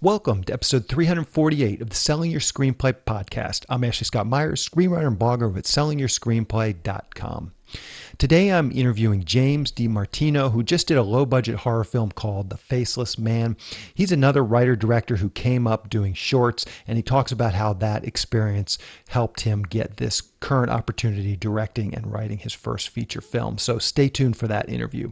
Welcome to episode 348 of the Selling Your Screenplay podcast. I'm Ashley Scott Meyers, screenwriter and blogger at sellingyourscreenplay.com. Today I'm interviewing James Di Martino, who just did a low-budget horror film called The Faceless Man. He's another writer-director who came up doing shorts, and he talks about how that experience helped him get this current opportunity directing and writing his first feature film. So stay tuned for that interview.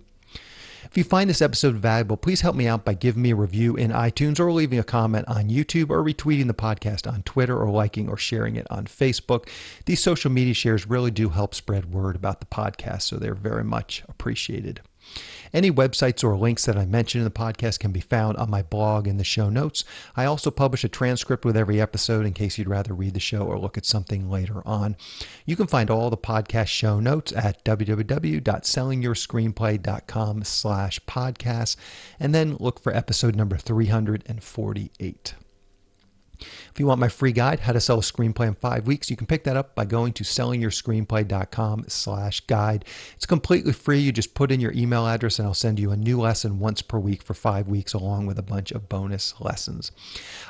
If you find this episode valuable, please help me out by giving me a review in iTunes or leaving a comment on YouTube or retweeting the podcast on Twitter or liking or sharing it on Facebook. These social media shares really do help spread word about the podcast, so they're very much appreciated. Any websites or links that I mention in the podcast can be found on my blog in the show notes. I also publish a transcript with every episode in case you'd rather read the show or look at something later on. You can find all the podcast show notes at www.sellingyourscreenplay.com/podcast and then look for episode number 348. If you want my free guide, How to Sell a Screenplay in 5 Weeks, you can pick that up by going to sellingyourscreenplay.com/guide. It's completely free. You just put in your email address and I'll send you a new lesson once per week for 5 weeks along with a bunch of bonus lessons.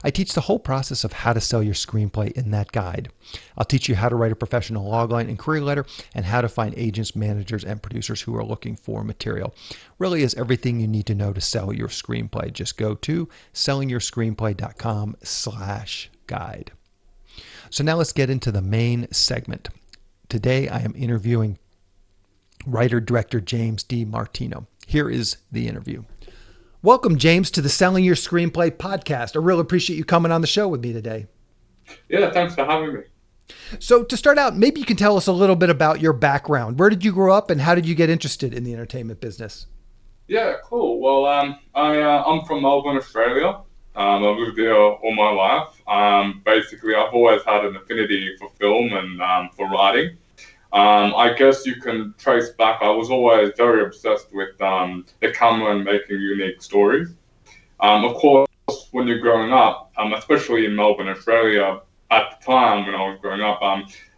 I teach the whole process of how to sell your screenplay in that guide. I'll teach you how to write a professional logline and career letter and how to find agents, managers, and producers who are looking for material. Really is everything you need to know to sell your screenplay. Just go to sellingyourscreenplay.com/guide. So now let's get into the main segment. Today I am interviewing writer-director James Di Martino. Here is the interview. Welcome, James, to the Selling Your Screenplay podcast. I really appreciate you coming on the show with me today. Yeah, thanks for having me. So to start out, maybe you can tell us a little bit about your background. Where did you grow up and how did you get interested in the entertainment business? Yeah, cool. Well, I'm from Melbourne, Australia. I've lived there all my life. Basically, I've always had an affinity for film and for writing. I guess you can trace back. I was always very obsessed with the camera and making unique stories. Of course, when you're growing up, especially in Melbourne, Australia, at the time when I was growing up,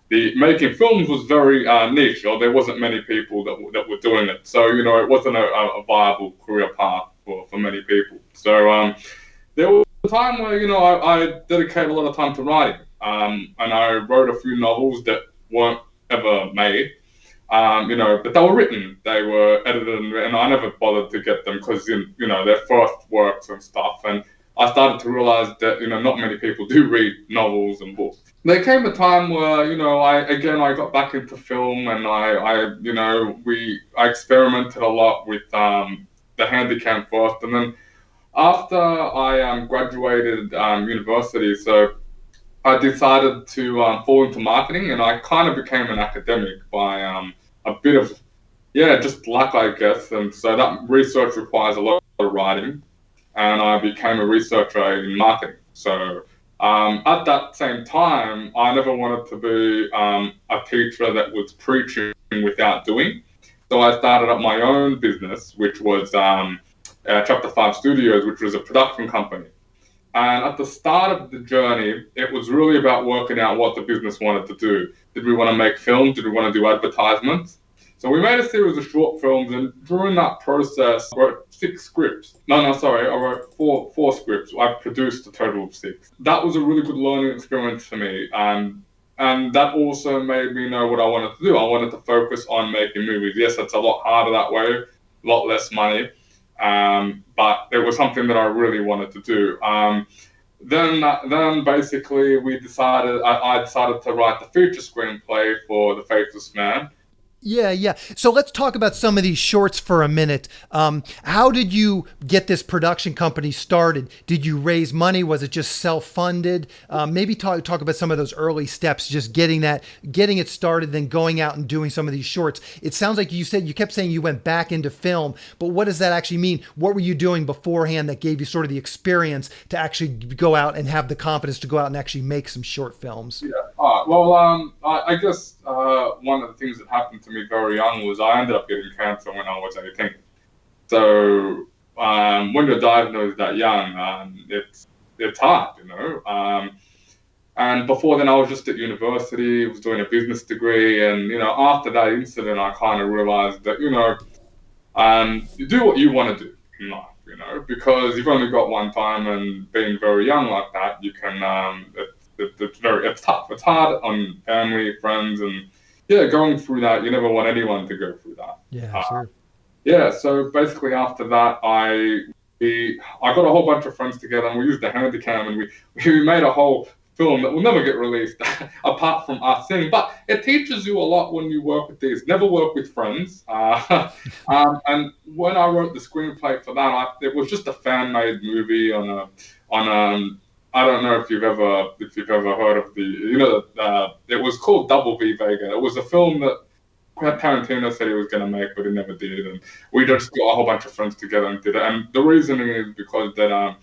the making films was very niche, or there wasn't many people that were doing it. So, it wasn't a viable career path for many people. So there was a time where, I dedicated a lot of time to writing. And I wrote a few novels that weren't ever made, but they were written. They were edited and I never bothered to get them because, they're first works and stuff. And I started to realize that, not many people do read novels and books. There came a time where, I got back into film and I experimented a lot with the Handycam first. And then after I graduated university, so I decided to fall into marketing and I kind of became an academic by a bit of, just luck, I guess. And so that research requires a lot of writing. And I became a researcher in marketing. So at that same time, I never wanted to be a teacher that was preaching without doing. So I started up my own business, which was Chapter 5 Studios, which was a production company. And at the start of the journey, it was really about working out what the business wanted to do. Did we want to make films? Did we want to do advertisements? So we made a series of short films, and during that process, I wrote 6 scripts. I wrote four scripts. I produced a total of 6. That was a really good learning experience for me, and that also made me know what I wanted to do. I wanted to focus on making movies. Yes, it's a lot harder that way, a lot less money, but it was something that I really wanted to do. Then basically I decided to write the feature screenplay for The Faceless Man. Yeah. So let's talk about some of these shorts for a minute. How did you get this production company started? Did you raise money? Was it just self-funded? Maybe talk about some of those early steps, just getting it started, then going out and doing some of these shorts. It sounds like you kept saying you went back into film, but what does that actually mean? What were you doing beforehand that gave you sort of the experience to actually go out and have the confidence to go out and actually make some short films? Yeah. I guess one of the things that happened to me very young was I ended up getting cancer when I was 18. So when you're diagnosed that young, it's hard, And before then, I was just at university, was doing a business degree, and after that incident, I kind of realized that you do what you want to do in life. because you've only got one time, and being very young like that, you can, it's tough. It's hard on family, friends, and yeah, going through that, you never want anyone to go through that. Yeah, sure. Yeah, so basically after that, I got a whole bunch of friends together, and we used the Handycam, and we made a whole film that will never get released apart from us seeing. But it teaches you a lot when you work with these. Never work with friends. And when I wrote the screenplay for that, it was just a fan-made movie on I don't know if you've ever heard of it was called Double V Vega. It was a film that Tarantino said he was going to make, but he never did. And we just got a whole bunch of friends together and did it. And the reasoning is because that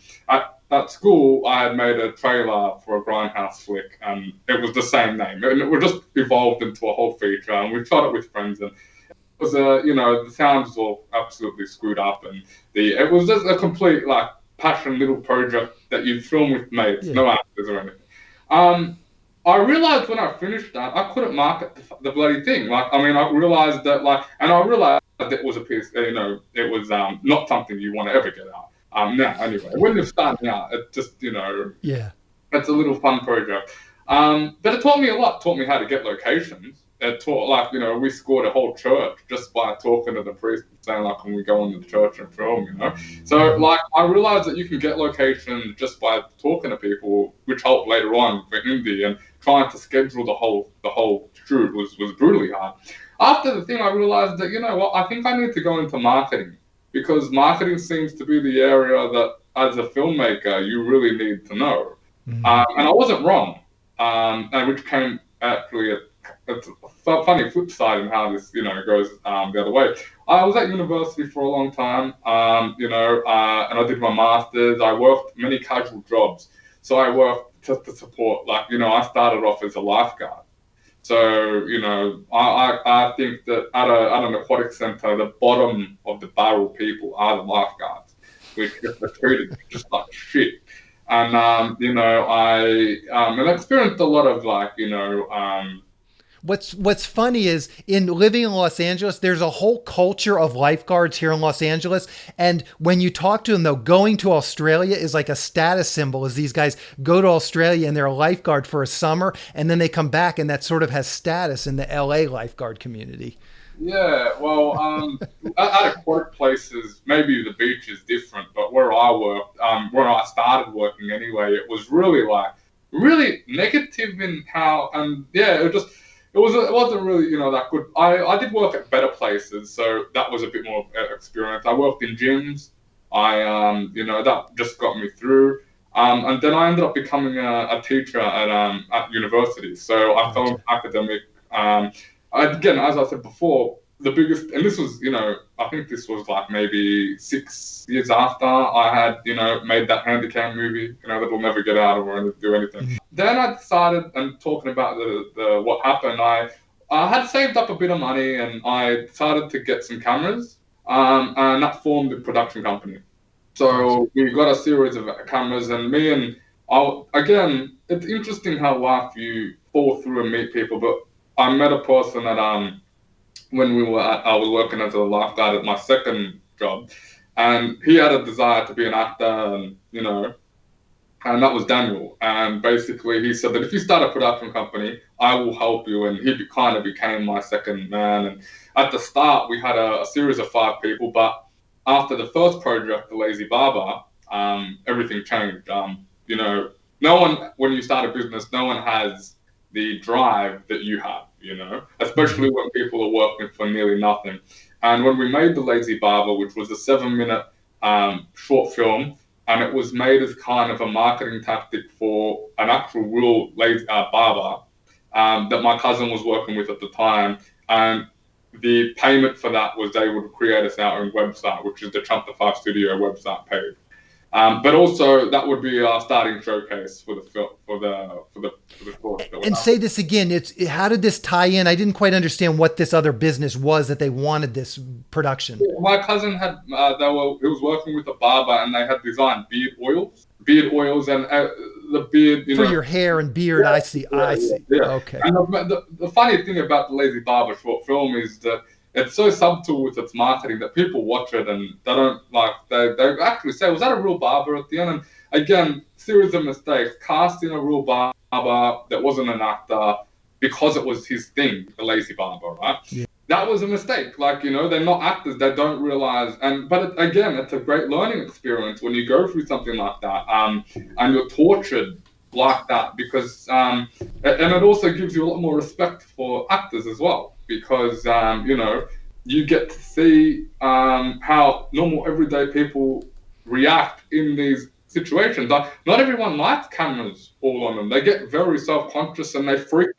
at school I had made a trailer for a Grindhouse flick, and it was the same name, and it just evolved into a whole feature. And we shot it with friends, and it was the sound was all absolutely screwed up, and it was just a complete passion little project that you film with mates, no actors or anything. I realized when I finished that, I couldn't market the bloody thing. I realized that, and I realized that it was a piece, it was not something you want to ever get out. Now, anyway, when you're starting out, it just, it's a little fun project. But it taught me a lot. It taught me how to get locations. It taught, we scored a whole church just by talking to the priest and saying, can we go into the church and film, So, I realized that you can get locations just by talking to people, which helped later on for Indy, and trying to schedule the whole shoot was brutally hard. After the thing, I realized that, I think I need to go into marketing, because marketing seems to be the area that, as a filmmaker, you really need to know. Mm-hmm. And I wasn't wrong, and which came actually it's a funny flip side in how this, goes the other way. I was at university for a long time, and I did my master's. I worked many casual jobs. So I worked just to support, I started off as a lifeguard. So, I think that at an aquatic center, the bottom of the barrel people are the lifeguards, which are treated just like shit. And, I experienced a lot of What's funny is, in living in Los Angeles, there's a whole culture of lifeguards here in Los Angeles. And when you talk to them, though, going to Australia is like a status symbol, as these guys go to Australia and they're a lifeguard for a summer, and then they come back, and that sort of has status in the LA lifeguard community. Yeah, well, at aquatic places, maybe the beach is different, but where I worked, where I started working anyway, it was really really negative in how, and yeah, it wasn't really, that good. I did work at better places, so that was a bit more experience. I worked in gyms. That just got me through. And then I ended up becoming a teacher at university. So I fell into academic. Again, as I said before, the biggest, and this was, I think this was maybe 6 years after I had, made that Handycam movie, that will never get out or do anything. Mm-hmm. Then I decided, and talking about the what happened, I had saved up a bit of money, and I decided to get some cameras, and that formed the production company. So we got a series of cameras, and again, it's interesting how life, you fall through and meet people, but I met a person that, when I was working as a lifeguard at my second job, and he had a desire to be an actor, and and that was Daniel. And basically, he said that if you start a production company, I will help you. And he kind of became my second man. And at the start, we had a series of 5 people, but after the first project, The Lazy Barber, everything changed. No one, when you start a business, no one has the drive that you have, especially when people are working for nearly nothing. And when we made The Lazy Barber, which was a 7-minute short film, and it was made as kind of a marketing tactic for an actual real lazy barber that my cousin was working with at the time. And the payment for that was they would create us our own website, which is the Chapter 5 Studio website page. But also that would be our starting showcase for the film, for the course. And say this again. How did this tie in? I didn't quite understand what this other business was that they wanted this production. My cousin had he was working with a barber, and they had designed beard oils, and the beard for your hair and beard. Yeah, I see. Yeah. Okay. And the funny thing about The Lazy Barber short film is that it's so subtle with its marketing that people watch it and they don't like, they actually say, was that a real barber at the end? And again, series of mistakes, casting a real barber that wasn't an actor because it was his thing, the lazy barber, right? Yeah. That was a mistake. Like, they're not actors, they don't realize. Again, it's a great learning experience when you go through something like that, and you're tortured like that, because and it also gives you a lot more respect for actors as well, because you get to see how normal everyday people react in these situations. Like, not everyone likes cameras all on them. They get very self-conscious and they freak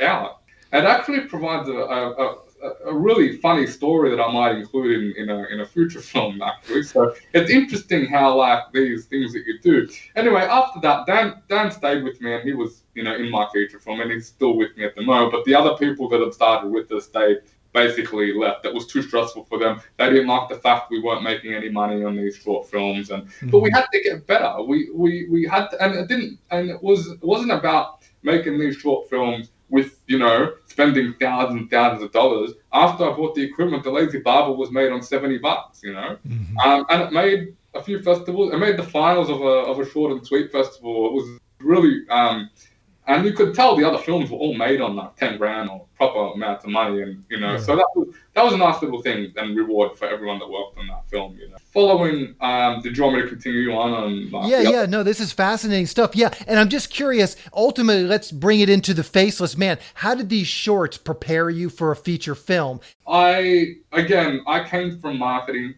out. It actually provides a really funny story that I might include in a future film, actually. So it's interesting how, like, these things that you do. Anyway, after that, Dan stayed with me, and he was in my feature film, and he's still with me at the moment. But the other people that had started with us, they basically left. It was too stressful for them. They didn't like the fact we weren't making any money on these short films, but we had to get better. We had to, and it wasn't about making these short films with spending thousands of dollars. After I bought the equipment, the Lazy Barber was made on $70, and it made a few festivals. It made the finals of a short and sweet festival. It was really and you could tell the other films were all made on like 10 grand or proper amounts of money, and so that was a nice little thing and reward for everyone that worked on that film. Following, did you want me to continue on? No, this is fascinating stuff. Yeah, and I'm just curious. Ultimately, let's bring it into the Faceless Man. How did these shorts prepare you for a feature film? I came from marketing.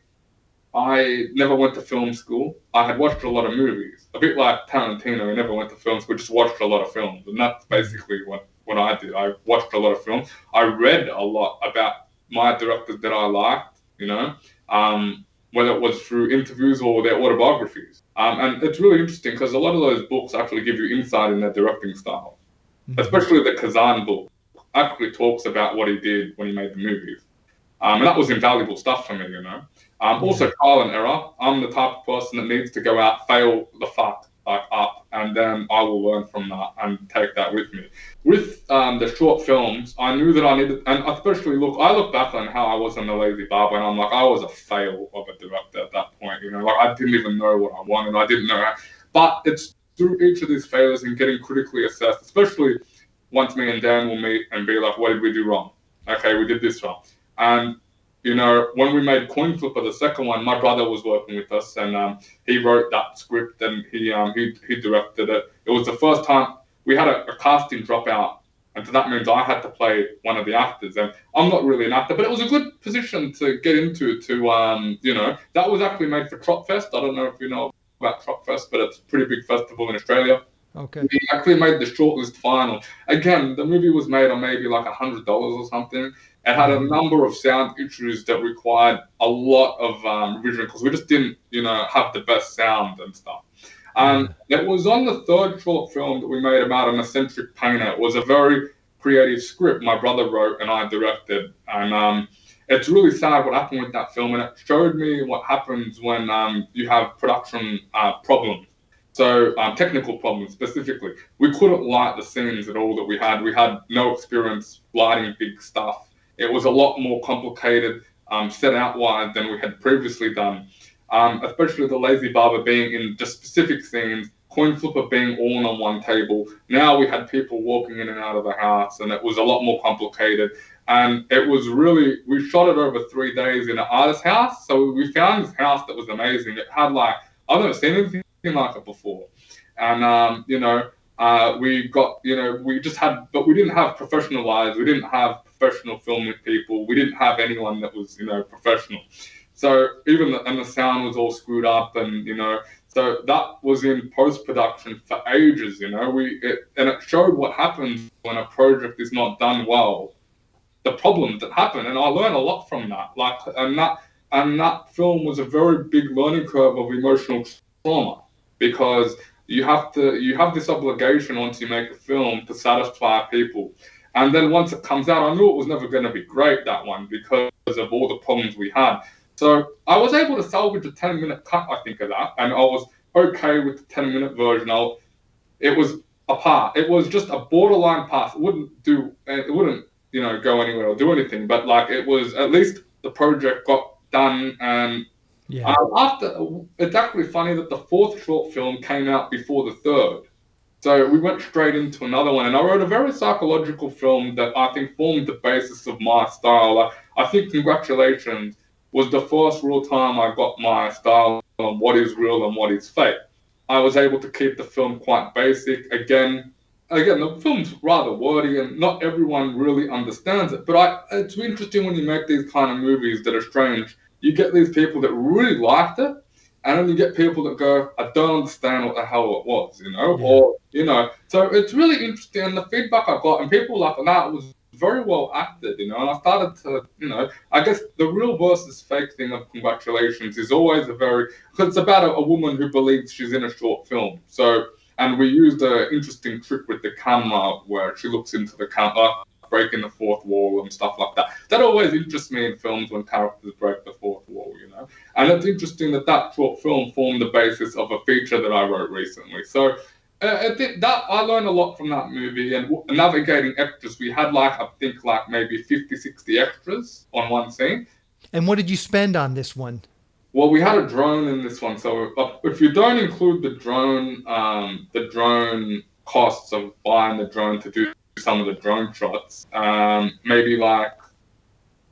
I never went to film school. I had watched a lot of movies. A bit like Tarantino, he never went to film school, just watched a lot of films. And that's basically what I did. I watched a lot of films. I read a lot about my directors that I liked, whether it was through interviews or their autobiographies. And it's really interesting because a lot of those books actually give you insight in their directing style. Mm-hmm. Especially the Kazan book actually talks about what he did when he made the movies. And that was invaluable stuff for me, Also, trial and error. I'm the type of person that needs to go out, fail the fuck up, and then I will learn from that and take that with me. With the short films, I knew that I needed, and especially I look back on how I was on The Lazy Barber, and I'm like, I was a fail of a director at that point. Like, I didn't even know what I wanted. I didn't know how. But it's through each of these failures and getting critically assessed, especially once me and Dan will meet and be like, what did we do wrong? Okay, we did this wrong. And when we made Coin Flipper, the second one, my brother was working with us, and he wrote that script, and he directed it. It was the first time we had a casting dropout, and so that means I had to play one of the actors. And I'm not really an actor, but it was a good position to get into. That was actually made for Tropfest. I don't know if you know about Tropfest, but it's a pretty big festival in Australia. Okay. We actually made the shortlist final. Again, the movie was made on maybe like $100 or something. It had a number of sound issues that required a lot of revision because we just didn't, have the best sound and stuff. It was on the third short film that we made about an eccentric painter. It was a very creative script my brother wrote and I directed. And it's really sad what happened with that film. And it showed me what happens when you have production problems. So technical problems specifically. We couldn't light the scenes at all that we had. We had no experience lighting big stuff. It was a lot more complicated, set out wide than we had previously done, especially the Lazy Barber being in just specific scenes, Coin Flipper being all on one table. Now we had people walking in and out of the house, and it was a lot more complicated. And it was really, we shot it over 3 days in an artist's house. So we found this house that was amazing. It had I've never seen anything like it before. And, we got, we just had, but we didn't have professional lives. We didn't have professional filming people. We didn't have anyone that was, professional. So and the sound was all screwed up, and, so that was in post-production for ages, and it showed what happens when a project is not done well, the problems that happen. And I learned a lot from that. And that film was a very big learning curve of emotional trauma, because you have this obligation once you make a film to satisfy people. And then once it comes out, I knew it was never going to be great, that one, because of all the problems we had. So I was able to salvage a 10-minute cut, I think, of that, and I was okay with the 10-minute version. It was a part. It was just a borderline pass. It wouldn't go anywhere or do anything. But like, it was at least the project got done. And Yeah. after, it's actually funny that the fourth short film came out before the third. So we went straight into another one, and I wrote a very psychological film that I think formed the basis of my style. I think Congratulations was the first real time I got my style on what is real and what is fake. I was able to keep the film quite basic. Again, the film's rather wordy, and not everyone really understands it. But it's interesting when you make these kind of movies that are strange. You get these people that really liked it, and then you get people that go, I don't understand what the hell it was, Yeah. or, so it's really interesting. And the feedback I got, and people like that was very well acted, and I started to, I guess the real versus fake thing of Congratulations is always because it's about a woman who believes she's in a short film. So, and we used an interesting trick with the camera where she looks into the camera, breaking the fourth wall and stuff like that. That always interests me in films when characters break the fourth wall, And it's interesting that short film formed the basis of a feature that I wrote recently. So I think that I learned a lot from that movie. And navigating extras, we had I think maybe 50, 60 extras on one scene. And what did you spend on this one? Well, we had a drone in this one. So if you don't include the drone costs of buying the drone to do some of the drone shots, maybe $300,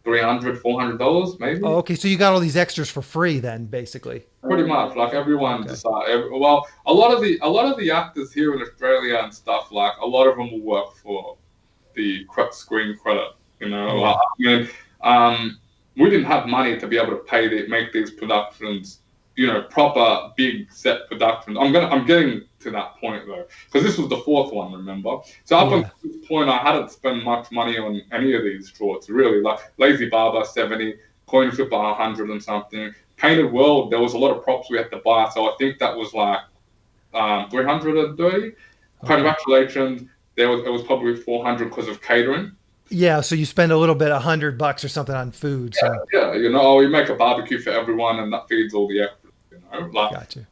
$400, maybe. Oh, okay. So you got all these extras for free then, basically. Pretty much, everyone decided. Well, a lot of the actors here in Australia and stuff, a lot of them will work for the screen credit. We didn't have money to be able to make these productions, proper big set productions. I'm getting to that point though, because this was the fourth one, remember? So up until this point, I hadn't spent much money on any of these shorts, really. Lazy Barber, 70, Coin Flipper, 100 and something. Painted World, there was a lot of props we had to buy, so I think that was 330. Okay. Congratulations, it was probably 400 because of catering. Yeah, so you spend a little bit, $100 or something on food. So. Yeah, we make a barbecue for everyone, and that feeds all the extras. Gotcha.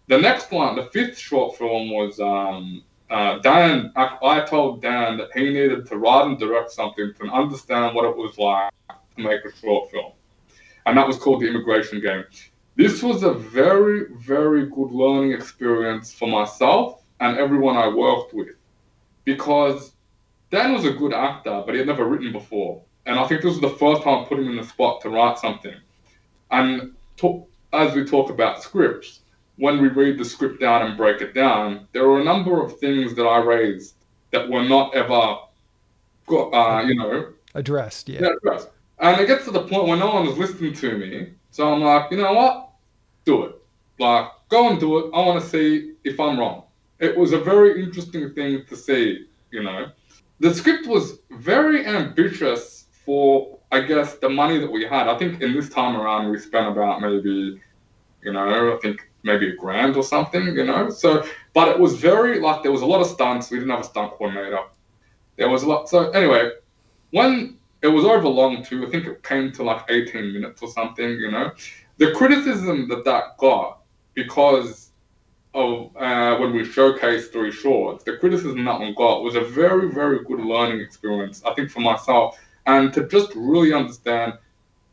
The next one, the fifth short film was Dan. I told Dan that he needed to write and direct something to understand what it was like to make a short film, and that was called The Immigration Game. This was a very, very good learning experience for myself and everyone I worked with, because Dan was a good actor, but he had never written before. And I think this was the first time I put him in the spot to write something. And as we talk about scripts, when we read the script down and break it down, there were a number of things that I raised that were not ever, addressed. Yeah. Addressed. And it gets to the point where no one was listening to me. So I'm like, you know what? Do it. Go and do it. I want to see if I'm wrong. It was a very interesting thing to see, The script was very ambitious for, I guess, the money that we had. I think in this time around, we spent about maybe, I think maybe $1,000 or something, So, but it was very, there was a lot of stunts. We didn't have a stunt coordinator. There was a lot. So anyway, when it was over long too, I think it came to 18 minutes or something, The criticism that got, because of when we showcased 3 shorts, the criticism that one got was a very, very good learning experience, I think, for myself, and to just really understand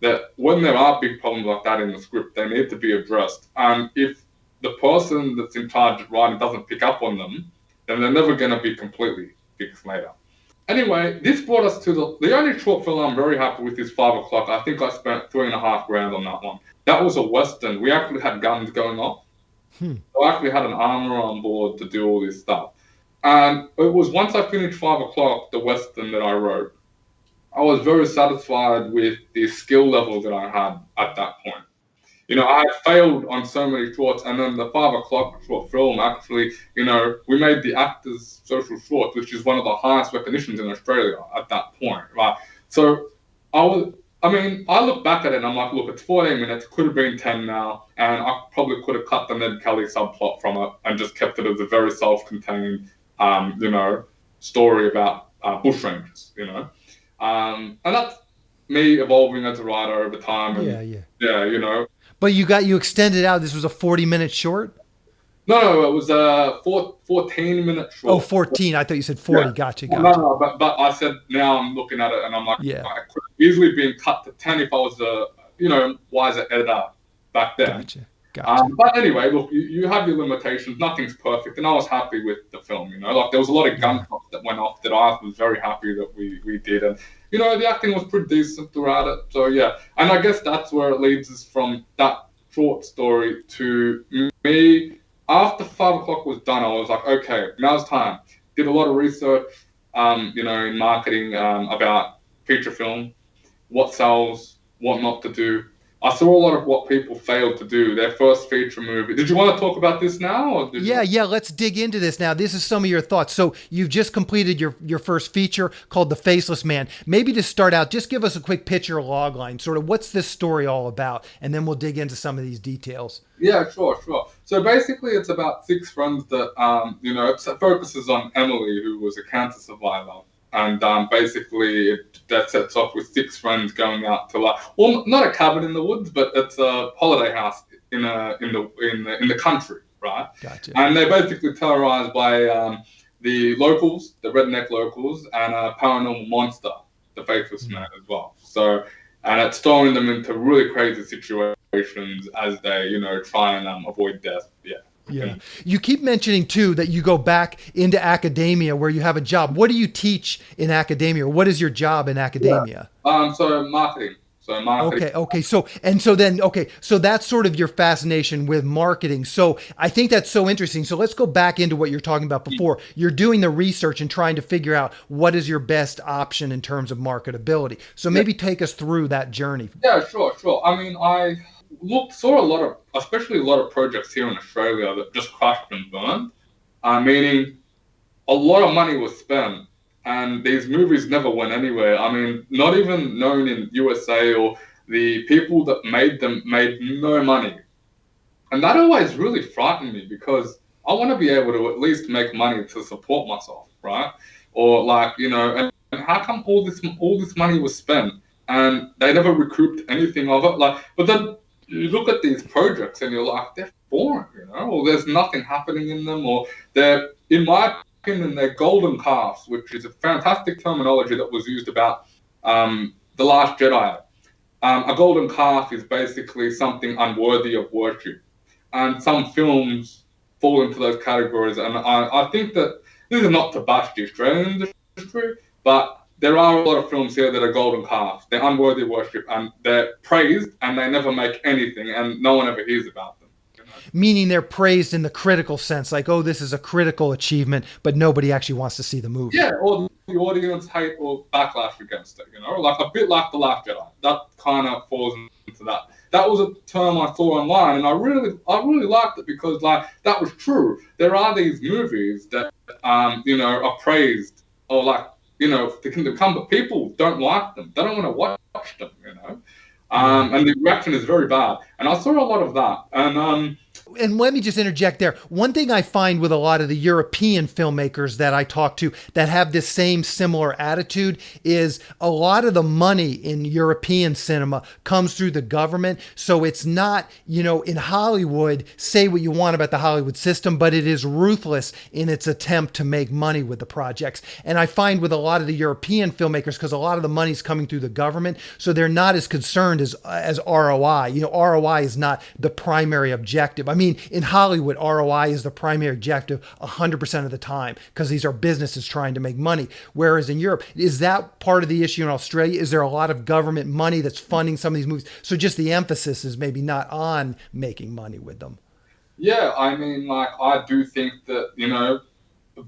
that when there are big problems like that in the script, they need to be addressed. And if the person that's in charge of writing doesn't pick up on them, then they're never going to be completely fixed later. Anyway, this brought us to the only short film I'm very happy with is 5 O'Clock. I think I spent $3,500 on that one. That was a Western. We actually had guns going off. So I actually had an armor on board to do all this stuff. And it was once I finished 5 O'Clock, the Western that I wrote, I was very satisfied with the skill level that I had at that point. I had failed on so many shorts, and then the 5 O'Clock short film, actually, we made the Actors Social Short, which is one of the highest recognitions in Australia at that point, right? So I look back at it and I'm like, look, it's 14 minutes, could have been 10 now, and I probably could have cut the Ned Kelly subplot from it and just kept it as a very self-contained, story about bushrangers, and that's me evolving as a writer over time. And, Yeah. But you extended out. This was a 40-minute short? No, it was a 14-minute Oh, short. 14. I thought you said Yeah. 40. Gotcha, Well, no, gotcha. no, but I said now I'm looking at it and I'm like, Yeah, I could have easily been cut to 10 if I was a, wiser editor back then. gotcha, gotcha. But anyway, look, you have your limitations. Nothing's perfect, and I was happy with the film. Like there was a lot of Yeah. gunshots that went off that I was very happy that we did, and the acting was pretty decent throughout it. So yeah, and I guess that's where it leads us from that short story to me. After 5 o'clock was done, I was like, okay, now's time. Did a lot of research, in marketing about feature film, what sells, what not to do. I saw a lot of what people failed to do. Their first feature movie. Did you want to talk about this now, or did Yeah, you? yeah, let's dig into this now. This is some of your thoughts. So you've just completed your first feature called The Faceless Man. Maybe to start out, just give us a quick picture log line, sort of what's this story all about, and then we'll dig into some of these details. Yeah, sure, sure. So basically, it's about six friends that, it focuses on Emily, who was a cancer survivor. And basically, that sets off with six friends going out to well, not a cabin in the woods, but it's a holiday house in the country, right? Gotcha. And they're basically terrorized by the locals, the redneck locals, and a paranormal monster, the Faceless Man, as well. So, and it's throwing them into really crazy situations as they, try and avoid death. Yeah. Yeah. You keep mentioning too that you go back into academia where you have a job. What do you teach in academia? Or what is your job in academia? So marketing. So marketing. Okay. So that's sort of your fascination with marketing. So I think that's so interesting. So let's go back into what you're talking about before. You're doing the research and trying to figure out what is your best option in terms of marketability. So maybe take us through that journey. Yeah, sure. I mean, I saw especially a lot of projects here in Australia that just crashed and burned, meaning a lot of money was spent and these movies never went anywhere. I mean, not even known in USA, or the people that made them made no money. And that always really frightened me because I want to be able to at least make money to support myself, right? Or and how come all this money was spent and they never recouped anything of it? But then you look at these projects and you're like, they're boring, or there's nothing happening in them, or they're, in my opinion, they're golden calves, which is a fantastic terminology that was used about The Last Jedi. A golden calf is basically something unworthy of worship. And some films fall into those categories. And I think that this is not to bash the Australian industry, but there are a lot of films here that are golden calves. They're unworthy of worship and they're praised and they never make anything and no one ever hears about them. Meaning they're praised in the critical sense, like, oh, this is a critical achievement, but nobody actually wants to see the movie. Yeah, or the audience hate or backlash against it, like a bit like The Last Jedi. That kind of falls into that. That was a term I saw online, and I really liked it because that was true. There are these movies that are praised, or they can come, but people don't like them. They don't want to watch them, and the reaction is very bad. And I saw a lot of that, And let me just interject there. One thing I find with a lot of the European filmmakers that I talk to that have this same similar attitude is a lot of the money in European cinema comes through the government. So it's not, in Hollywood, say what you want about the Hollywood system, but it is ruthless in its attempt to make money with the projects. And I find with a lot of the European filmmakers, because a lot of the money's coming through the government, so they're not as concerned as ROI. ROI is not the primary objective. I mean, in Hollywood, ROI is the primary objective 100% of the time because these are businesses trying to make money. Whereas in Europe, is that part of the issue in Australia? Is there a lot of government money that's funding some of these movies? So just the emphasis is maybe not on making money with them. Yeah, I mean, I do think that,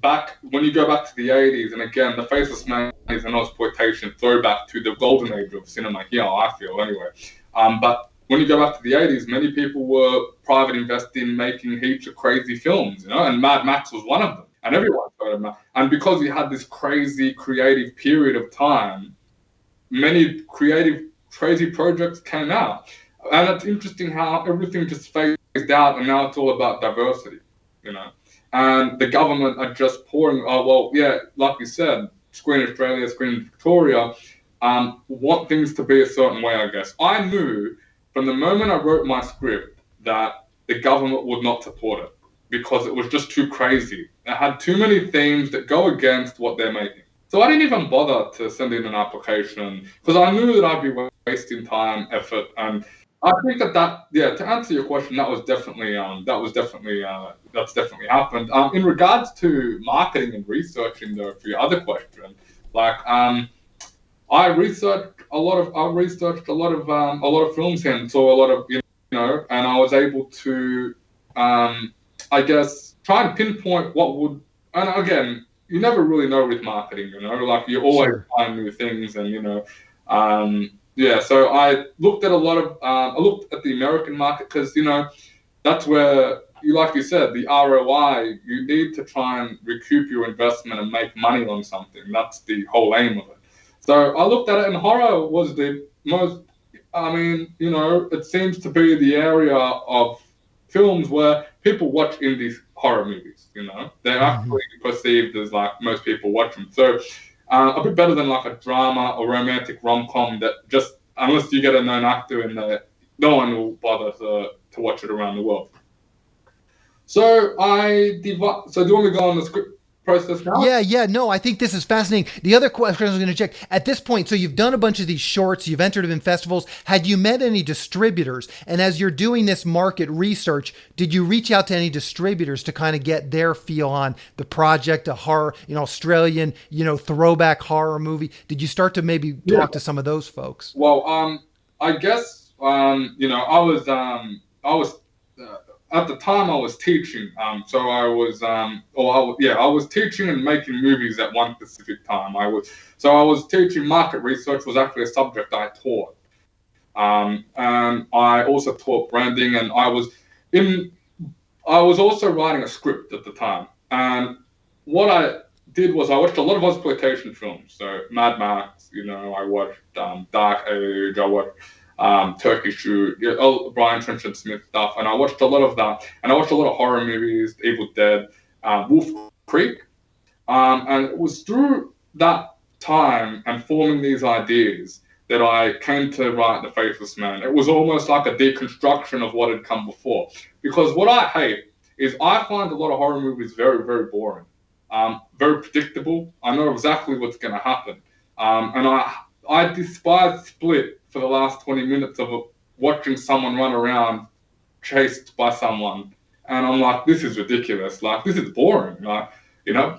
back when you go back to the 80s, and again, The Faceless Man is an exploitation throwback to the golden age of cinema here, I feel anyway. But when you go back to the 80s, many people were private investing, making heaps of crazy films, and Mad Max was one of them. And everyone heard of Mad. And because you had this crazy creative period of time, many creative, crazy projects came out. And it's interesting how everything just phased out and now it's all about diversity, And the government are just pouring, like you said, Screen Australia, Screen Victoria, want things to be a certain way, I guess. I knew from the moment I wrote my script that the government would not support it. because it was just too crazy. It had too many themes that go against what they're making. So I didn't even bother to send in an application because I knew that I'd be wasting time, effort, and I think to answer your question, that's definitely happened. In regards to marketing and researching, though, for your other question, like I researched a lot of films and saw a lot of and I was able to I guess try and pinpoint what would, and again, you never really know with marketing, like you always find new things, and so I looked at I looked at the American market because that's where like you said, the ROI, you need to try and recoup your investment and make money on something. That's the whole aim of it. So I looked at it, and horror was the most. I mean, it seems to be the area of films where people watch indie horror movies. They're actually perceived as like most people watch them. So a bit better than like a drama or romantic rom-com that just, unless you get a known actor in there, no one will bother to watch it around the world. So do you want me to go on the script process now? No, I think this is fascinating. The other question I was going to check, at this point, so you've done a bunch of these shorts, you've entered them in festivals. Had you met any distributors? And as you're doing this market research, did you reach out to any distributors to kind of get their feel on the project, a horror, Australian, throwback horror movie? Did you start to maybe talk to some of those folks? Well, I guess, I was at the time I was teaching, so I was teaching and making movies at one specific time. I was teaching market research, was actually a subject I taught, and I also taught branding, and I was also writing a script at the time. And what I did was I watched a lot of exploitation films, so Mad Max, I watched Dark Age, I watched Turkey Shoot, Brian Trenchard Smith stuff, and I watched a lot of that, and I watched a lot of horror movies, Evil Dead, Wolf Creek, and it was through that time and forming these ideas that I came to write The Faceless Man. It was almost like a deconstruction of what had come before, because what I hate is I find a lot of horror movies very, very boring, very predictable. I know exactly what's going to happen, and I despise Split for the last 20 minutes of watching someone run around chased by someone, and I'm like, this is ridiculous. Like, this is boring. Like,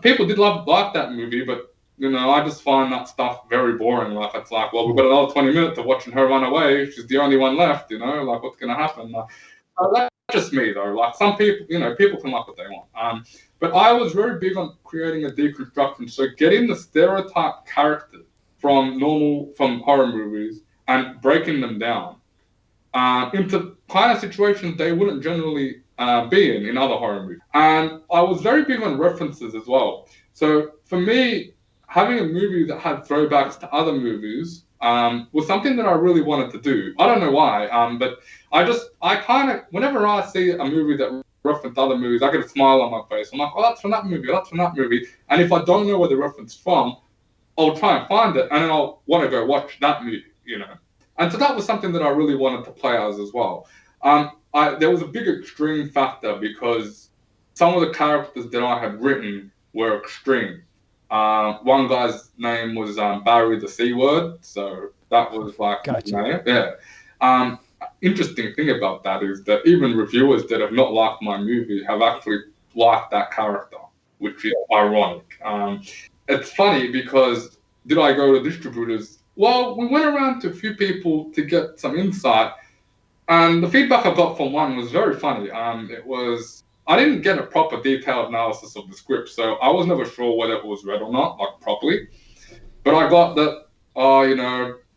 people did like that movie, but I just find that stuff very boring. Like, it's like, well, we've got another 20 minutes of watching her run away. She's the only one left. Like, what's going to happen? Like, that's just me, though. Like, some people, people can like what they want. But I was very big on creating a deconstruction. So getting the stereotype characters from horror movies and breaking them down into kind of situations they wouldn't generally be in other horror movies. And I was very big on references as well. So for me, having a movie that had throwbacks to other movies was something that I really wanted to do. I don't know why, but I kind of, whenever I see a movie that referenced other movies, I get a smile on my face. I'm like, oh, that's from that movie, that's from that movie. And if I don't know where the reference is from, I'll try and find it, and then I'll want to go watch that movie, And so that was something that I really wanted to play as well. There was a big extreme factor because some of the characters that I had written were extreme. One guy's name was Barry the C Word, so that was like his name. Yeah. Interesting thing about that is that even reviewers that have not liked my movie have actually liked that character, which is ironic. It's funny because did I go to distributors? Well, we went around to a few people to get some insight, and the feedback I got from one was very funny. I didn't get a proper detailed analysis of the script, so I was never sure whether it was read or not, like properly. But I got that,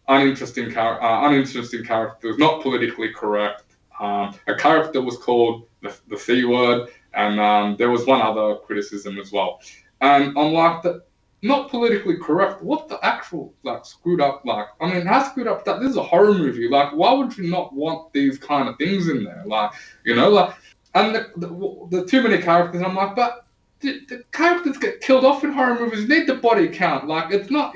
uninteresting characters, not politically correct. A character was called the C Word, and there was one other criticism as well. And I'm like, that. Not politically correct. What the actual screwed up? How screwed up that? This is a horror movie. Like, why would you not want these kind of things in there? And the too many characters. I'm like, but the characters get killed off in horror movies. You need the body count. Like, it's not,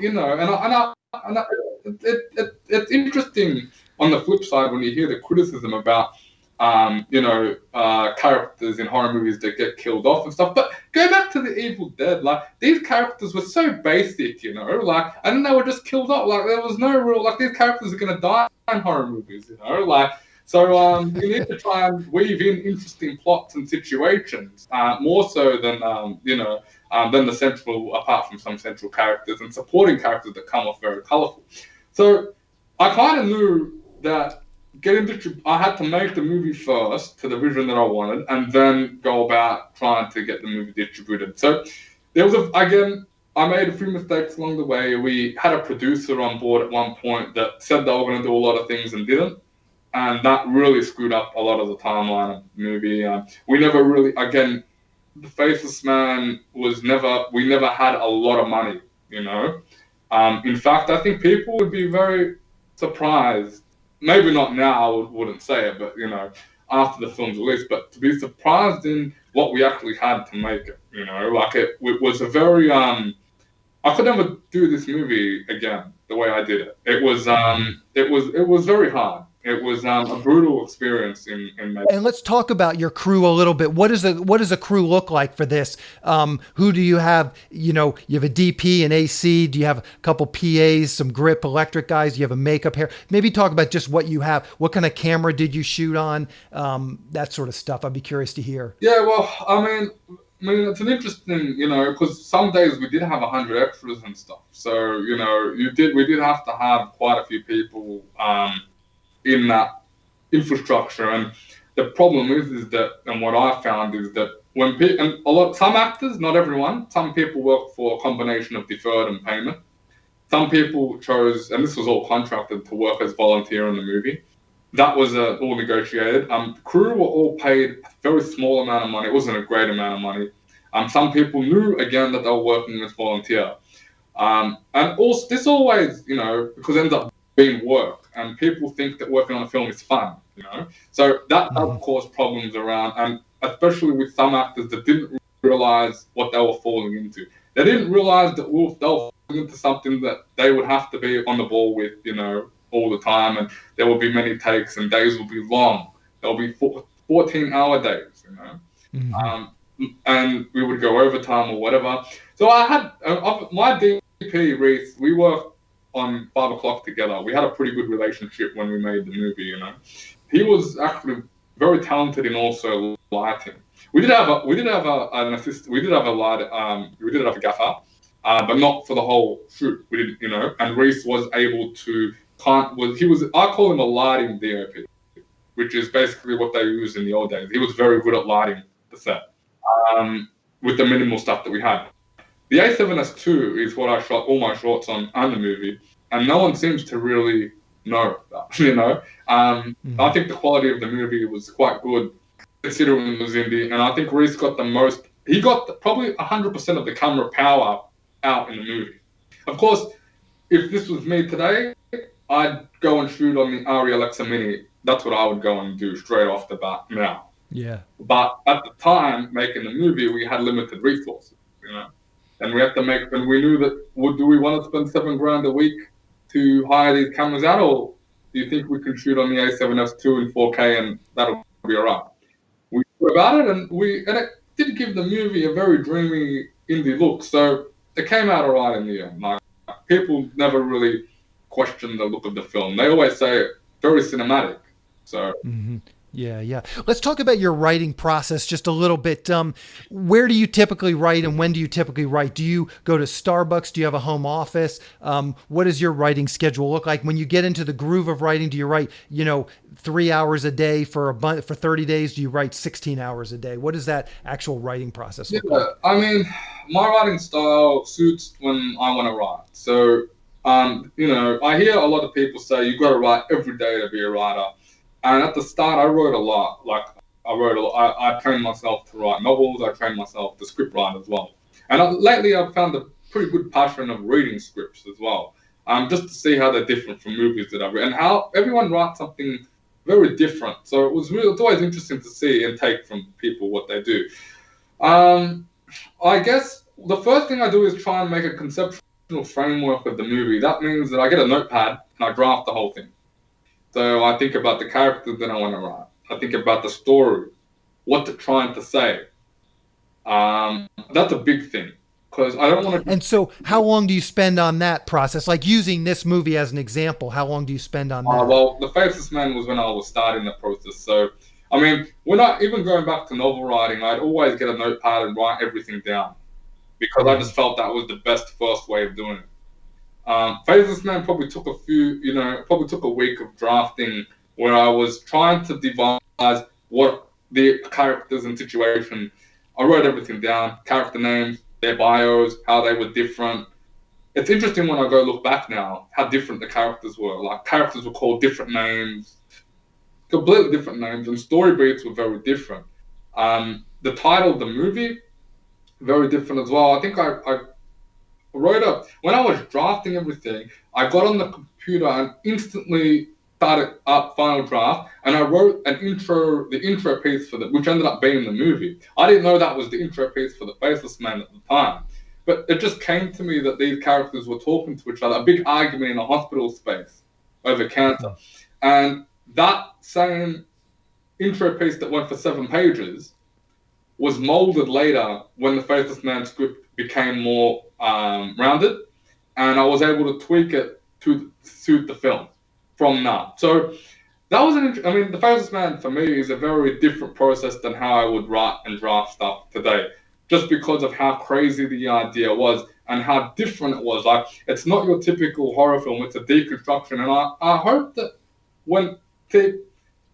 it's interesting on the flip side when you hear the criticism about characters in horror movies that get killed off and stuff. But go back to the Evil Dead, like these characters were so basic, like, and then they were just killed off. Like there was no real, like, these characters are gonna die in horror movies, like. So you need to try and weave in interesting plots and situations, more so than than the central, apart from some central characters and supporting characters that come off very colourful. So I kind of knew that I had to make the movie first to the vision that I wanted, and then go about trying to get the movie distributed. So there was I made a few mistakes along the way. We had a producer on board at one point that said they were going to do a lot of things and didn't. And that really screwed up a lot of the timeline of the movie. We never really, the Faceless Man we never had a lot of money, In fact, I think people would be very surprised, maybe not now, I wouldn't say it, but, after the film's release, but to be surprised in what we actually had to make it, like it was a very, I could never do this movie again the way I did it. It was very hard. It was a brutal experience in making. And let's talk about your crew a little bit. What does a crew look like for this? Who do you have? You have a DP, an AC. Do you have a couple PAs, some grip, electric guys? Do you have a makeup hair? Maybe talk about just what you have. What kind of camera did you shoot on? That sort of stuff. I'd be curious to hear. Yeah, well, I mean, it's an interesting, because some days we did have 100 extras and stuff. So, we did have to have quite a few people in that infrastructure. And the problem is that, and what I found is that some actors, not everyone, some people work for a combination of deferred and payment. Some people chose, and this was all contracted, to work as volunteer in the movie. That was all negotiated. The crew were all paid a very small amount of money. It wasn't a great amount of money. Some people knew, again, that they were working as volunteer. And also, this always, because it ends up being work, and people think that working on a film is fun, So that does cause problems around, and especially with some actors that didn't realize what they were falling into. They didn't realize that they were falling into something that they would have to be on the ball with, all the time, and there will be many takes, and days will be long. There'll be 14-hour days, and we would go overtime or whatever. So I had my DP, Reese, we worked on 5 o'clock together. We had a pretty good relationship when we made the movie, He was actually very talented in also lighting. We did have an assistant. We did have a gaffer, but not for the whole shoot. We didn't, And Reese was able to I call him a lighting DOP, which is basically what they used in the old days. He was very good at lighting the set, with the minimal stuff that we had. The A7S II is what I shot all my shorts on and the movie, and no one seems to really know that, I think the quality of the movie was quite good, considering it was indie, and I think Reese got probably 100% of the camera power out in the movie. Of course, if this was me today, I'd go and shoot on the Arri Alexa Mini. That's what I would go and do straight off the bat now. Yeah. But at the time, making the movie, we had limited resources, And we had to and we knew that, do we want to spend $7,000 a week to hire these cameras out, or do you think we can shoot on the A7S II in 4K and that'll be all right? We thought about it, and it did give the movie a very dreamy indie look, so it came out all right in the end. Like, people never really questioned the look of the film. They always say very cinematic. So. Mm-hmm. Yeah. Let's talk about your writing process just a little bit. Where do you typically write, and when do you typically write? Do you go to Starbucks? Do you have a home office? What does your writing schedule look like? When you get into the groove of writing, do you write, 3 hours a day for 30 days? Do you write 16 hours a day? What does that actual writing process look like? I mean, my writing style suits when I want to write. So, I hear a lot of people say you've got to write every day to be a writer. And at the start, I wrote a lot. I trained myself to write novels. I trained myself to script write as well. And lately, I've found a pretty good passion of reading scripts as well, just to see how they're different from movies that I've read, and how everyone writes something very different. So it's always interesting to see and take from people what they do. I guess the first thing I do is try and make a conceptual framework of the movie. That means that I get a notepad and I draft the whole thing. So I think about the characters that I want to write. I think about the story, what they're trying to say. That's a big thing because I don't want to. And so, how long do you spend on that process? Like using this movie as an example, how long do you spend on that? Well, The Faceless Man was when I was starting the process. So, I mean, when I even going back to novel writing, I'd always get a notepad and write everything down because I just felt that was the best first way of doing it. Faceless Man probably took probably took a week of drafting where I was trying to devise what the characters and situation. I wrote everything down, character names, their bios, how they were different. It's interesting when I go look back now, how different the characters were. Like, characters were called different names, completely different names, and story beats were very different. The title of the movie, very different as well. I think I wrote up, when I was drafting everything, I got on the computer and instantly started up Final Draft, and I wrote the intro piece for which ended up being the movie. I didn't know that was the intro piece for The Faceless Man at the time, but it just came to me that these characters were talking to each other, a big argument in a hospital space over cancer. And that same intro piece that went for 7 pages was molded later when the Faceless Man script became more rounded, and I was able to tweak it to suit the film from that. So that was The Faceless Man for me is a very different process than how I would write and draft stuff today, just because of how crazy the idea was and how different it was. Like, it's not your typical horror film, it's a deconstruction, and I hope that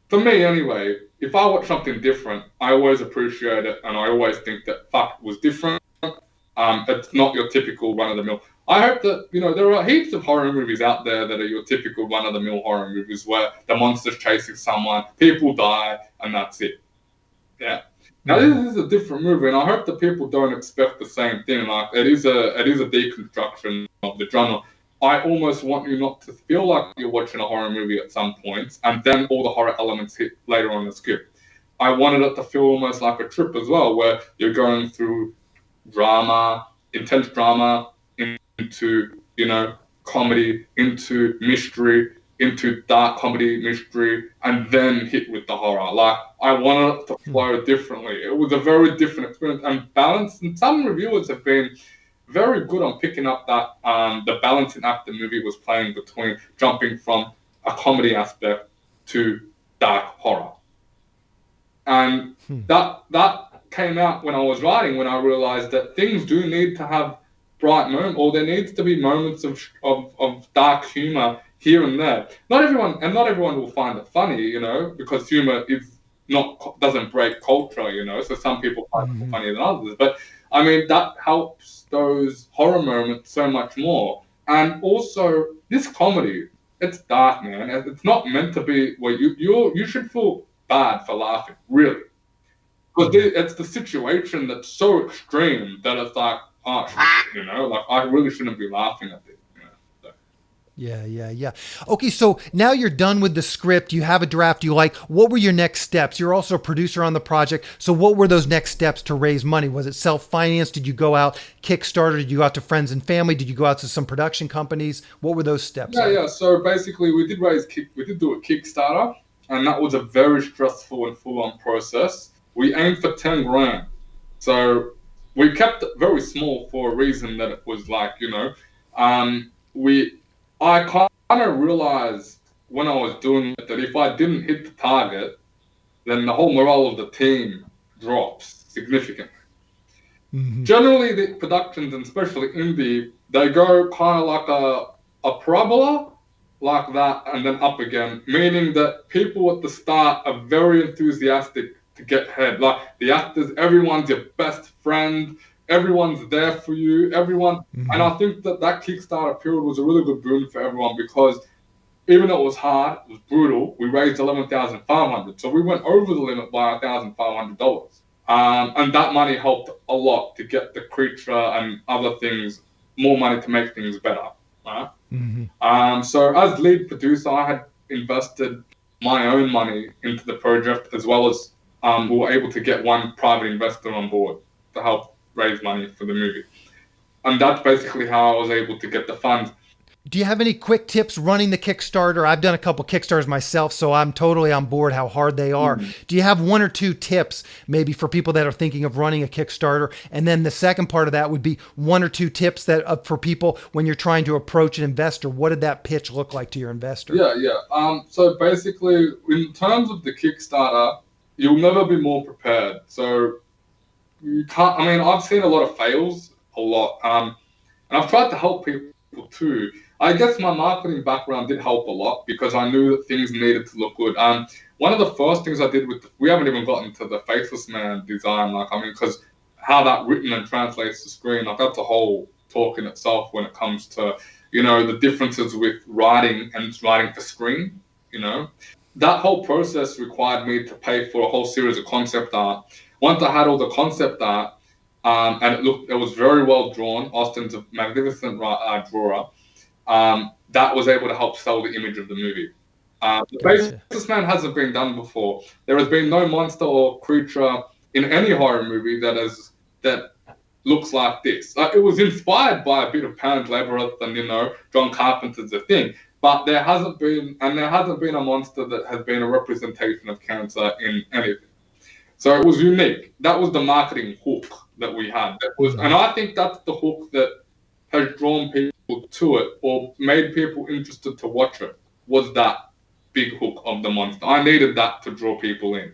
for me anyway, if I watch something different, I always appreciate it, and I always think that it was different. It's not your typical run-of-the-mill. I hope that, there are heaps of horror movies out there that are your typical run-of-the-mill horror movies where the monster's chasing someone, people die, and that's it. Yeah. Now this is a different movie, and I hope that people don't expect the same thing. Like, it is a deconstruction of the genre. I almost want you not to feel like you're watching a horror movie at some points, and then all the horror elements hit later on in the script. I wanted it to feel almost like a trip as well, where you're going through drama, intense drama, into, comedy, into mystery, into dark comedy, mystery, and then hit with the horror. Like, I wanted it to flow differently. It was a very different experience and balanced. And some reviewers have been very good on picking up that the balancing act the movie was playing between jumping from a comedy aspect to dark horror. And that came out when I was writing, when I realized that things do need to have bright moments, or there needs to be moments of dark humor here and there. Not everyone will find it funny, because humor doesn't break culture, so some people find it funnier than others. But I mean, that helps those horror moments so much more. And also, this comedy, it's dark, man. It's not meant to be where you should feel bad for laughing, really. Because it's the situation that's so extreme that it's like, oh, shit, like, I really shouldn't be laughing at this. Yeah. Okay, so now you're done with the script. You have a draft you like. What were your next steps? You're also a producer on the project. So what were those next steps to raise money? Was it self-financed? Did you go out Kickstarter? Did you go out to friends and family? Did you go out to some production companies? What were those steps? Yeah. So basically, we did do a Kickstarter, and that was a very stressful and full-on process. We aimed for 10 grand. So we kept it very small for a reason, that it was like, I kind of realized when I was doing it that if I didn't hit the target, then the whole morale of the team drops significantly. Generally, the productions, and especially indie, they go kind of like a parabola, like that, and then up again, meaning that people at the start are very enthusiastic to get ahead. Like, the actors, everyone's your best friend. Everyone's there for you, everyone. And I think that Kickstarter period was a really good boon for everyone, because even though it was hard, it was brutal, we raised $11,500. So we went over the limit by $1,500. And that money helped a lot to get the creature and other things, more money to make things better. Right? So as lead producer, I had invested my own money into the project, as well as we were able to get one private investor on board to help raise money for the movie. And that's basically how I was able to get the funds. Do you have any quick tips running the Kickstarter? I've done a couple Kickstarters myself, so I'm totally on board how hard they are. Do you have one or two tips maybe for people that are thinking of running a Kickstarter? And then the second part of that would be one or two tips that for people when you're trying to approach an investor. What did that pitch look like to your investor? Yeah. So basically, in terms of the Kickstarter, you'll never be more prepared. So you can't. I mean, I've seen a lot of fails, a lot, and I've tried to help people too. I guess my marketing background did help a lot because I knew that things needed to look good. One of the first things I did we haven't even gotten to the Faceless Man design, because how that written and translates to screen, that's a whole talk in itself when it comes to, the differences with writing and writing for screen, That whole process required me to pay for a whole series of concept art. Once I had all the concept art, and it was very well drawn. Austin's a magnificent drawer. That was able to help sell the image of the movie. The Faceless Man hasn't been done before. There has been no monster or creature in any horror movie that looks like this. It was inspired by a bit of Pan's Labyrinth and John Carpenter's The Thing, but there hasn't been a monster that has been a representation of cancer in anything. So it was unique. That was the marketing hook that we had. And I think that's the hook that has drawn people to it or made people interested to watch it, was that big hook of the monster. I needed that to draw people in.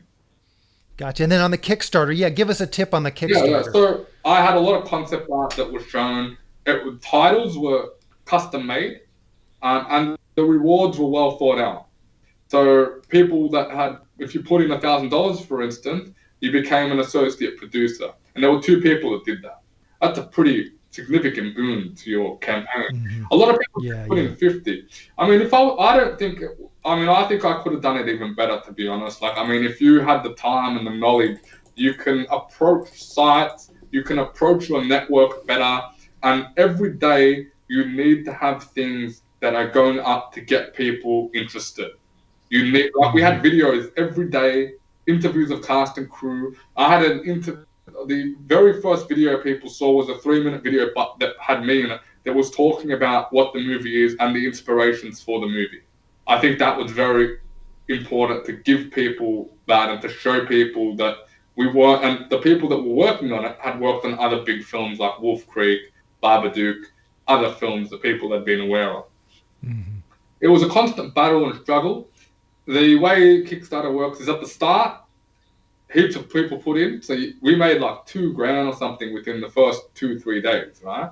Gotcha. And then on the Kickstarter, give us a tip on the Kickstarter. Yeah. So I had a lot of concept art that was shown. Titles were custom made, and the rewards were well thought out. So people if you put in $1,000, for instance, you became an associate producer. And there were 2 people that did that. That's a pretty significant boon to your campaign. Mm-hmm. A lot of people put in 50. I mean, I think I could have done it even better, to be honest. If you had the time and the knowledge, you can approach sites, you can approach your network better. And every day you need to have things that are going up to get people interested. We had videos every day, interviews of cast and crew. I had the very first video people saw was a 3-minute video that had me in it that was talking about what the movie is and the inspirations for the movie. I think that was very important to give people that and to show people that and the people that were working on it had worked on other big films like Wolf Creek, Barber, other films that people had been aware of. Mm-hmm. It was a constant battle and struggle. The way Kickstarter works is at the start, heaps of people put in. So we made like $2,000 or something within the first 2-3 days, right?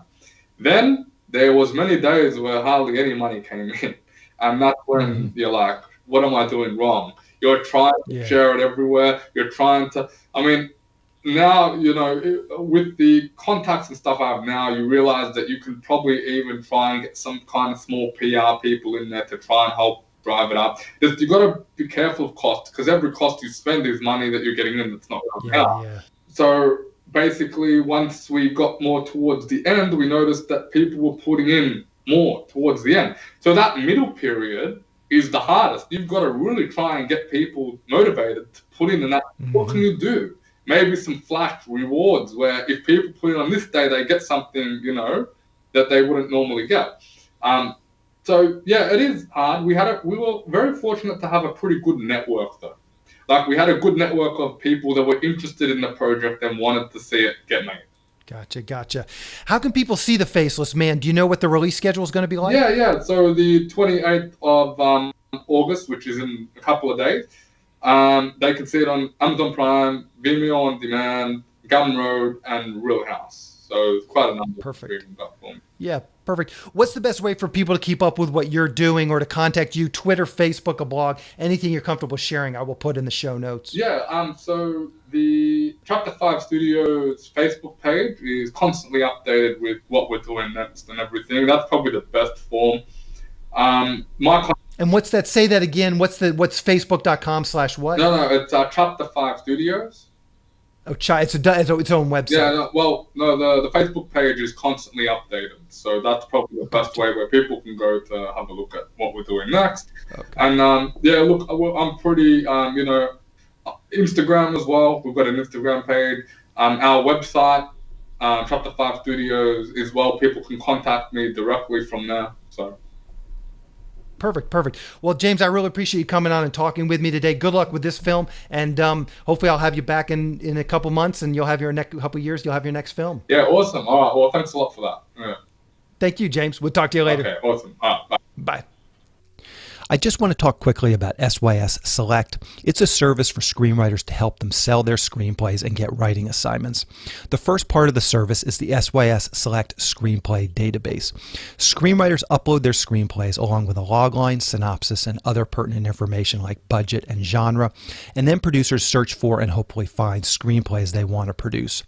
Then there was many days where hardly any money came in. And that's when you're like, what am I doing wrong? You're trying to share it everywhere. You're trying to, now, with the contacts and stuff I have now, you realize that you can probably even try and get some kind of small PR people in there to try and help drive it up. You got to be careful of costs, because every cost you spend is money that you're getting in that's not coming out. Yeah. So basically, once we got more towards the end, we noticed that people were putting in more towards the end. So that middle period is the hardest. You've got to really try and get people motivated to put in that. Mm-hmm. What can you do? Maybe some flash rewards where if people put in on this day, they get something, that they wouldn't normally get. So yeah, it is hard. We were very fortunate to have a pretty good network though. We had a good network of people that were interested in the project and wanted to see it get made. Gotcha. How can people see The Faceless Man? Do you know what the release schedule is going to be like? Yeah. So the 28th of August, which is in a couple of days, they can see it on Amazon Prime, Vimeo On Demand, Gumroad, and Real House. So it's quite a number of streaming platforms. Yeah, perfect. What's the best way for people to keep up with what you're doing or to contact you? Twitter, Facebook, a blog, anything you're comfortable sharing, I will put in the show notes. Yeah, so the Chapter 5 Studios Facebook page is constantly updated with what we're doing next and everything. That's probably the best form. And what's that? Say that again. What's facebook.com/what? No, it's Chapter 5 Studios. Oh, it's its own website. Yeah, the Facebook page is constantly updated, so that's probably the best way where people can go to have a look at what we're doing next. Okay. And I'm pretty, Instagram as well. We've got an Instagram page. Our website, Chapter 5 Studios as well. People can contact me directly from there. So Perfect, perfect. Well, James, I really appreciate you coming on and talking with me today. Good luck with this film, and hopefully I'll have you back in a couple months, and you'll have your next couple years. You'll have your next film. Yeah, awesome. All right, well, thanks a lot for that. Yeah. Thank you, James. We'll talk to you later. Okay, awesome. All right, bye. Bye. I just want to talk quickly about SYS Select. It's a service for screenwriters to help them sell their screenplays and get writing assignments. The first part of the service is the SYS Select Screenplay Database. Screenwriters upload their screenplays along with a logline, synopsis, and other pertinent information like budget and genre, and then producers search for and hopefully find screenplays they want to produce.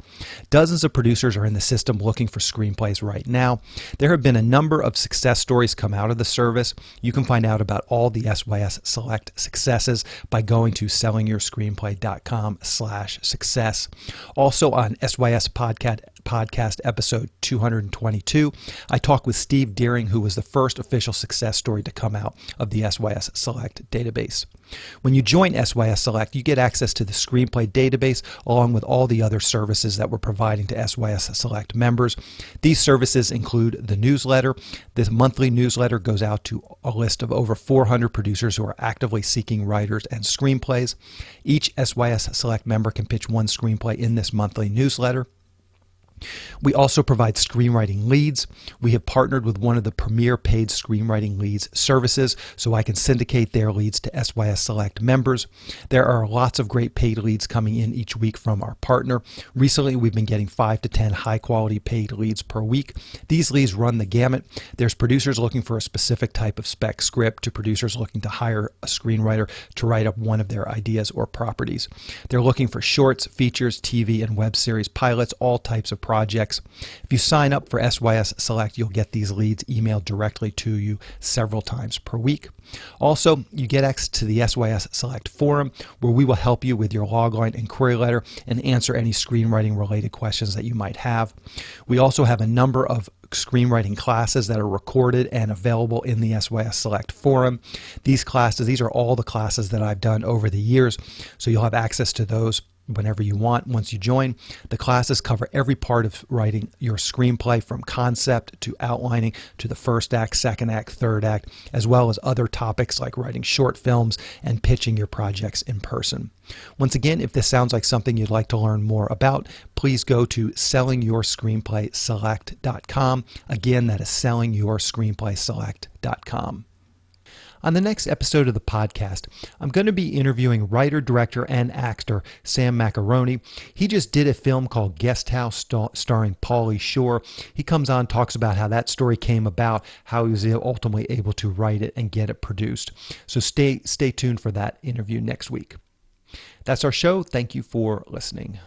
Dozens of producers are in the system looking for screenplays right now. There have been a number of success stories come out of the service. You can find out about all the SYS Select successes by going to sellingyourscreenplay.com/success. Also on SYS podcast episode 222, I talked with Steve Deering, who was the first official success story to come out of the SYS Select database. When you join SYS Select, you get access to the screenplay database along with all the other services that we're providing to SYS Select members. These services include the newsletter. This monthly newsletter goes out to a list of over 400 producers who are actively seeking writers and screenplays. Each SYS Select member can pitch one screenplay in this monthly newsletter. We also provide screenwriting leads. We have partnered with one of the premier paid screenwriting leads services, so I can syndicate their leads to SYS Select members. There are lots of great paid leads coming in each week from our partner. Recently, we've been getting 5 to 10 high-quality paid leads per week. These leads run the gamut. There's producers looking for a specific type of spec script to producers looking to hire a screenwriter to write up one of their ideas or properties. They're looking for shorts, features, TV, and web series pilots, all types of projects. If you sign up for SYS Select, you'll get these leads emailed directly to you several times per week. Also, you get access to the SYS Select forum, where we will help you with your logline and query letter and answer any screenwriting related questions that you might have. We also have a number of screenwriting classes that are recorded and available in the SYS Select forum. These are all the classes that I've done over the years, so you'll have access to those whenever you want once you join. The classes cover every part of writing your screenplay, from concept to outlining to the first act, second act, third act, as well as other topics like writing short films and pitching your projects in person. Once again, if this sounds like something you'd like to learn more about, please go to sellingyourscreenplayselect.com. Again, that is sellingyourscreenplayselect.com. On the next episode of the podcast, I'm going to be interviewing writer, director, and actor Sam Macaroni. He just did a film called Guest House starring Pauly Shore. He comes on, talks about how that story came about, how he was ultimately able to write it and get it produced. So stay tuned for that interview next week. That's our show. Thank you for listening.